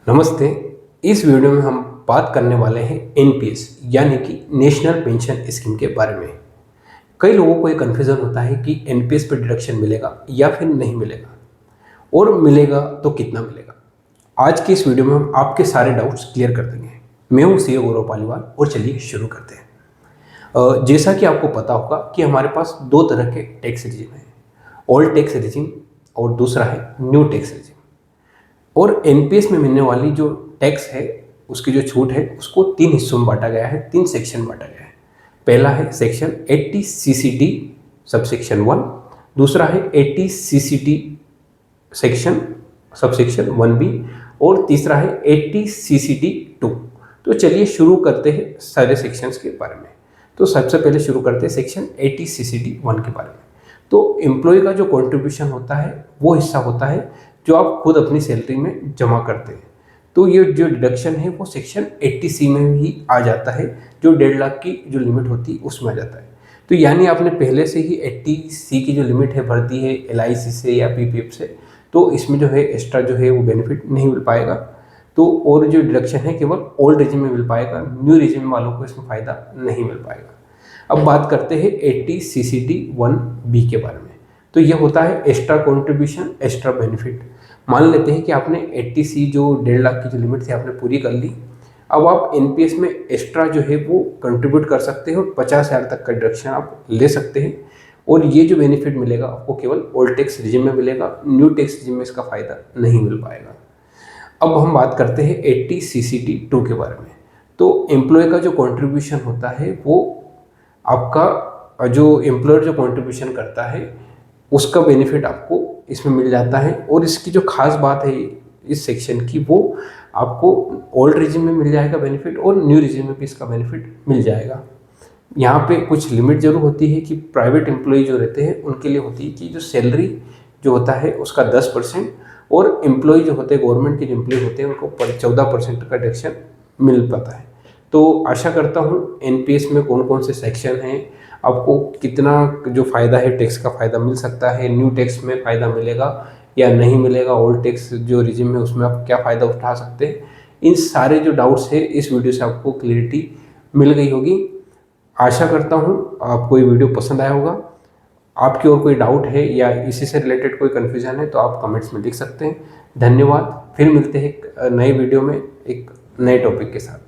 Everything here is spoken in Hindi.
नमस्ते। इस वीडियो में हम बात करने वाले हैं एनपीएस यानी कि नेशनल पेंशन स्कीम के बारे में। कई लोगों को ये कन्फ्यूज़न होता है कि एनपीएस पे डिडक्शन मिलेगा या फिर नहीं मिलेगा, और मिलेगा तो कितना मिलेगा। आज की इस वीडियो में हम आपके सारे डाउट्स क्लियर कर देंगे। मैं हूँ सीए गौरव पालीवाल और चलिए शुरू करते हैं। जैसा कि आपको पता होगा कि हमारे पास दो तरह के टैक्स रिजिम हैं, ओल्ड टैक्स रिजिम और दूसरा है न्यू टैक्स रिजिम। और एनपीएस में मिलने वाली जो टैक्स है, उसकी जो छूट है, उसको तीन हिस्सों में बांटा गया है, तीन सेक्शन बांटा गया है। पहला है सेक्शन 80 सीसीडी सबसेक्शन 1, दूसरा है 80 सीसीडी सेक्शन सबसेक्शन 1B, और तीसरा है 80 सीसीडी 2। तो चलिए शुरू करते हैं सारे सेक्शंस के बारे में। तो सबसे पहले शुरू करते हैं सेक्शन 80 सीसीडी 1 के बारे में। तो एम्प्लॉय का जो कंट्रीब्यूशन होता है वो हिस्सा होता है जो आप खुद अपनी सैलरी में जमा करते हैं। तो ये जो डिडक्शन है वो सेक्शन 80C में ही आ जाता है, जो 1.5 लाख की जो लिमिट होती है उसमें आ जाता है। तो यानी आपने पहले से ही 80C की जो लिमिट है भर दी है LIC से या PPF से, तो इसमें जो है एक्स्ट्रा जो है वो बेनिफिट नहीं मिल पाएगा। तो और जो डिडक्शन है केवल ओल्ड रिजिम में मिल पाएगा, न्यू रिजिम वालों को इसमें फ़ायदा नहीं मिल पाएगा। अब बात करते हैं 80 CCD 1B के बारे में। तो ये होता है एक्स्ट्रा कॉन्ट्रीब्यूशन, एक्स्ट्रा बेनिफिट। मान लेते हैं कि आपने 80C जो 1.5 लाख की जो लिमिट थी आपने पूरी कर ली। अब आप एनपीएस में एक्स्ट्रा जो है वो कंट्रीब्यूट कर सकते हैं और 50,000 तक का डिडक्शन आप ले सकते हैं। और ये जो बेनिफिट मिलेगा आपको केवल ओल्ड टैक्स रिजिम में मिलेगा, न्यू टैक्स रिजिम में इसका फ़ायदा नहीं मिल पाएगा। अब हम बात करते हैं 80 CCD 2 के बारे में। तो एम्प्लॉय का जो कंट्रीब्यूशन होता है वो आपका जो एम्प्लॉयर जो कंट्रीब्यूशन करता है उसका बेनिफिट आपको इसमें मिल जाता है। और इसकी जो खास बात है इस सेक्शन की, वो आपको ओल्ड रिजिम में मिल जाएगा बेनिफिट और न्यू रिजिम में भी इसका बेनिफिट मिल जाएगा। यहाँ पे कुछ लिमिट जरूर होती है कि प्राइवेट एम्प्लॉय जो रहते हैं उनके लिए होती है कि जो सैलरी जो होता है उसका 10%, और एम्प्लॉय जो होते हैं गवर्नमेंट के जो एम्प्लॉय होते हैं उनको 14% का डिडक्शन मिल पाता है। तो आशा करता हूँ एनपीएस में कौन कौन से सेक्शन हैं, आपको कितना जो फ़ायदा है टैक्स का फ़ायदा मिल सकता है, न्यू टैक्स में फ़ायदा मिलेगा या नहीं मिलेगा, ओल्ड टैक्स जो रिजिम है उसमें आप क्या फ़ायदा उठा सकते हैं। इन सारे जो डाउट्स है इस वीडियो से आपको क्लियरिटी मिल गई होगी। आशा करता हूँ आपको ये वीडियो पसंद आया होगा। आपकी और कोई डाउट है या इसी से रिलेटेड कोई कन्फ्यूजन है तो आप कमेंट्स में लिख सकते हैं। धन्यवाद। फिर मिलते हैं एक नए वीडियो में एक नए टॉपिक के साथ।